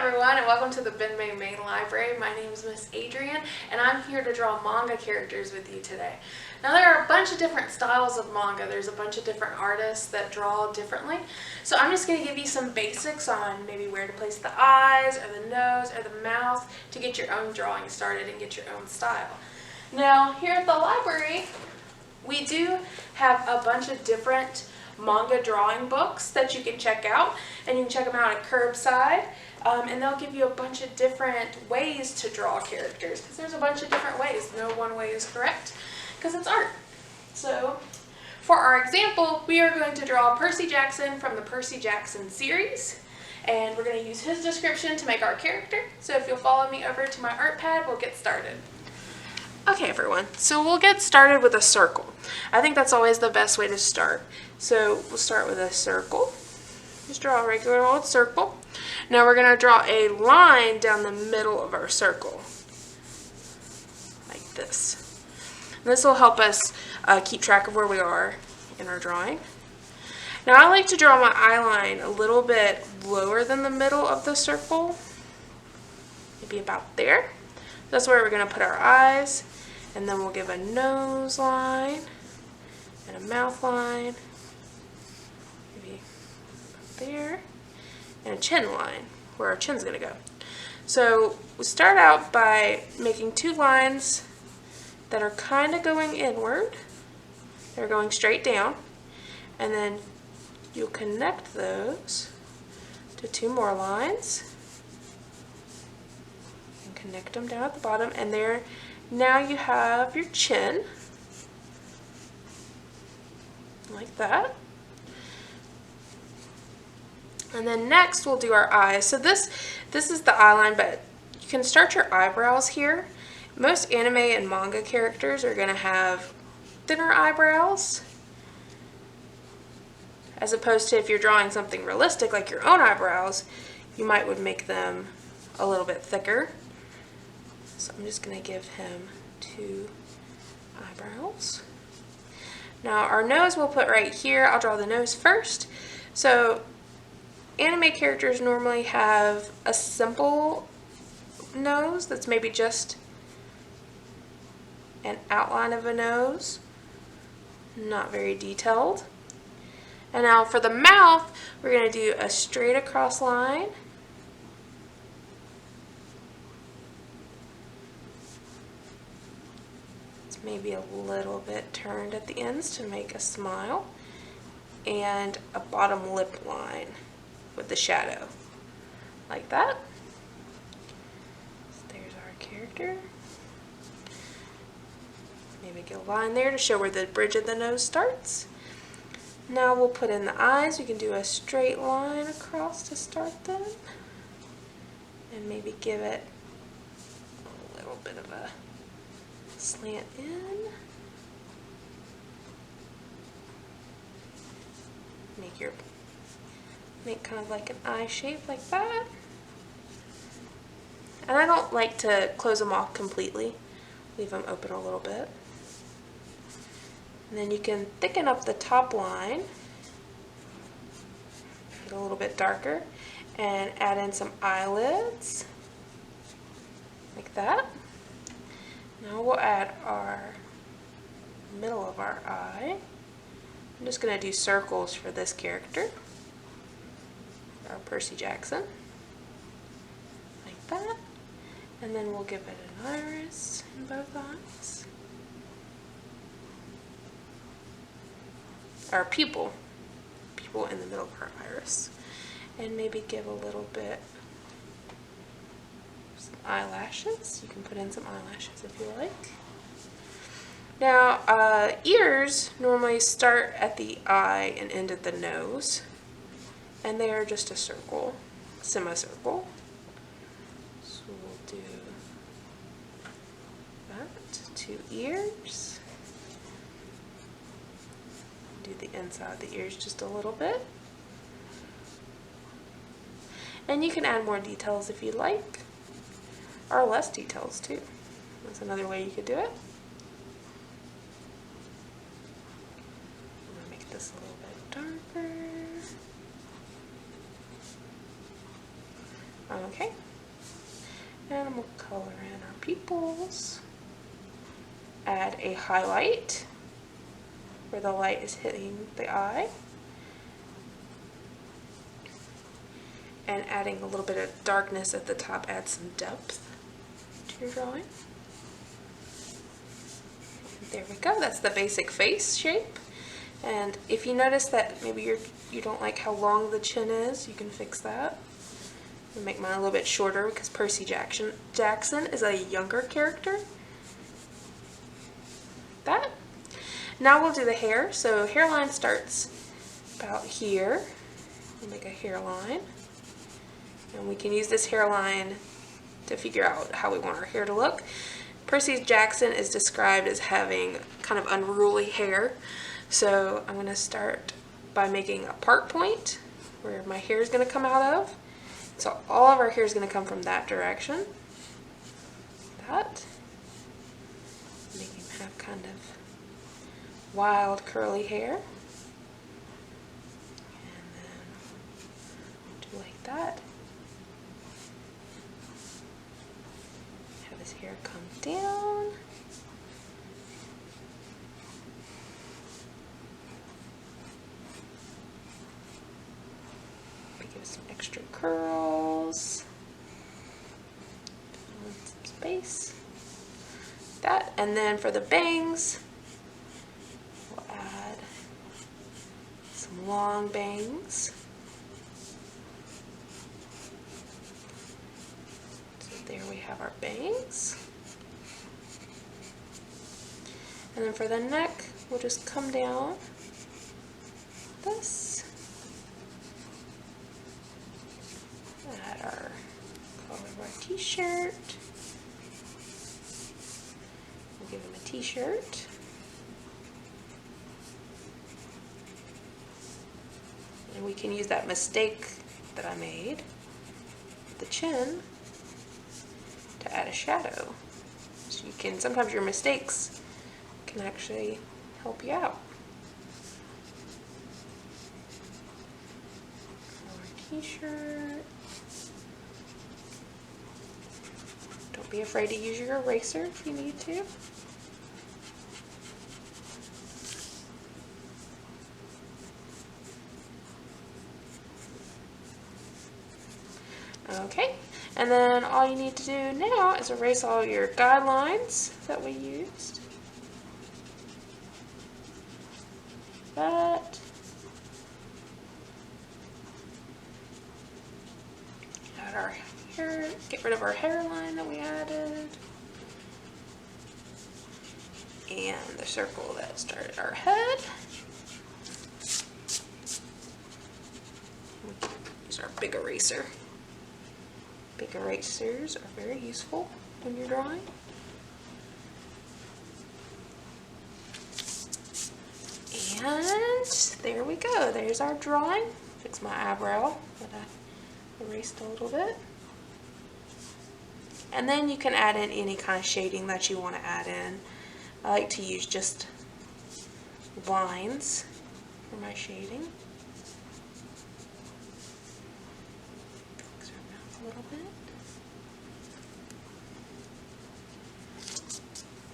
everyone, and welcome to the Ben May Main Library. My name is Miss Adrienne, and I'm here to draw manga characters with you today. Now, there are a bunch of different styles of manga. There's a bunch of different artists that draw differently. So I'm just going to give you some basics on maybe where to place the eyes, or the nose, or the mouth to get your own drawing started and get your own style. Now, here at the library, we do have a bunch of different manga drawing books that you can check out, and you can check them out at curbside, and they'll give you a bunch of different ways to draw characters, because there's a bunch of different ways. No one way is correct, because it's art. So for our example, we are going to draw Percy Jackson from the Percy Jackson series, and we're going to use his description to make our character. So if you'll follow me over to my art pad, we'll get started. Okay, everyone, so we'll get started with a circle. I think that's always the best way to start. So we'll start with a circle. Just draw a regular old circle. Now we're going to draw a line down the middle of our circle, like this. And this will help us keep track of where we are in our drawing. Now I like to draw my eye line a little bit lower than the middle of the circle, maybe about there. That's where we're going to put our eyes, and then we'll give a nose line and a mouth line, maybe up there, and a chin line where our chin's going to go. So we start out by making two lines that are kind of going inward. They're going straight down, and then you'll connect those to two more lines. Connect them down at the bottom, and there, now you have your chin, like that. And then next we'll do our eyes. So this is the eye line, but you can start your eyebrows here. Most anime and manga characters are going to have thinner eyebrows, as opposed to if you're drawing something realistic like your own eyebrows, you would make them a little bit thicker. So I'm just going to give him two eyebrows. Now our nose we'll put right here. I'll draw the nose first. So anime characters normally have a simple nose that's maybe just an outline of a nose, not very detailed. And now for the mouth, we're going to do a straight across line. Maybe a little bit turned at the ends to make a smile, and a bottom lip line with the shadow, like that. So there's our character. Maybe get a line there to show where the bridge of the nose starts. Now we'll put in the eyes. We can do a straight line across to start them, and maybe give it a little bit of a slant in. Make kind of like an eye shape like that. And I don't like to close them off completely. Leave them open a little bit. And then you can thicken up the top line, get a little bit darker, and add in some eyelids like that. Now we'll add our middle of our eye. I'm just going to do circles for this character, our Percy Jackson, like that. And then we'll give it an iris in both eyes. Our pupil in the middle of our iris. And maybe give a little bit eyelashes. You can put in some eyelashes if you like. Now, ears normally start at the eye and end at the nose, and they are just a circle, semicircle. So we'll do that, two ears. Do the inside of the ears just a little bit. And you can add more details if you like, or less details too. That's another way you could do it. I'm going to make this a little bit darker. Okay. And we'll color in our pupils. Add a highlight where the light is hitting the eye. And adding a little bit of darkness at the top adds some depth to your drawing. There we go, that's the basic face shape. And if you notice that maybe you don't like how long the chin is, you can fix that. I'll make mine a little bit shorter because Percy Jackson is a younger character. That. Now we'll do the hair. So hairline starts about here. We'll make a hairline. And we can use this hairline to figure out how we want our hair to look. Percy Jackson is described as having kind of unruly hair. So I'm going to start by making a part point where my hair is going to come out of. So all of our hair is going to come from that direction. That. Make him have kind of wild curly hair. And then do like that. Have his hair come down. Give some extra curls. Fill in some space. That, and then for the bangs, we'll add some long bangs. So there we have our bangs. And then for the neck, we'll just come down like this. Add our color of our t-shirt. We'll give him a t-shirt. And we can use that mistake that I made with the chin to add a shadow. So you can, sometimes your mistakes can actually help you out. Color t-shirt. Don't be afraid to use your eraser if you need to. Okay, and then all you need to do now is erase all your guidelines that we used. That. Add our hair, get rid of our hairline that we added. And the circle that started our head. Use our big eraser. Big erasers are very useful when you're drawing. And there we go. There's our drawing. Fix my eyebrow that I erased a little bit. And then you can add in any kind of shading that you want to add in. I like to use just lines for my shading. Fix our mouth a little bit.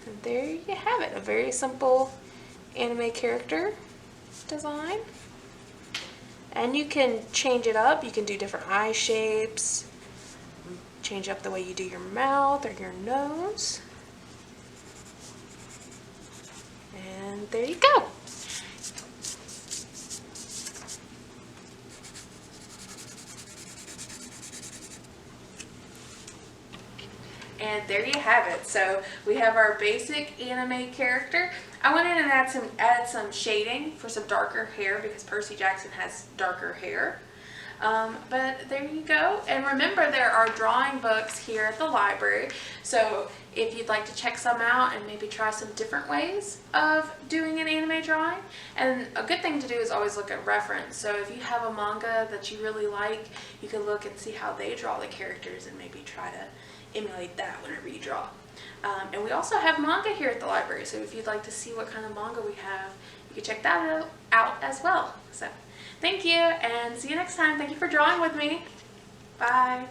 And there you have it, a very simple anime character design. And you can change it up. You can do different eye shapes, change up the way you do your mouth or your nose. And there you go. And there you have it. So we have our basic anime character. I went in and added some shading for some darker hair because Percy Jackson has darker hair. But there you go. And remember, there are drawing books here at the library. So if you'd like to check some out and maybe try some different ways of doing an anime drawing. And a good thing to do is always look at reference. So if you have a manga that you really like, you can look and see how they draw the characters and maybe try to emulate that whenever you draw. And we also have manga here at the library. So if you'd like to see what kind of manga we have, you can check that out as well. So thank you and see you next time. Thank you for drawing with me. Bye.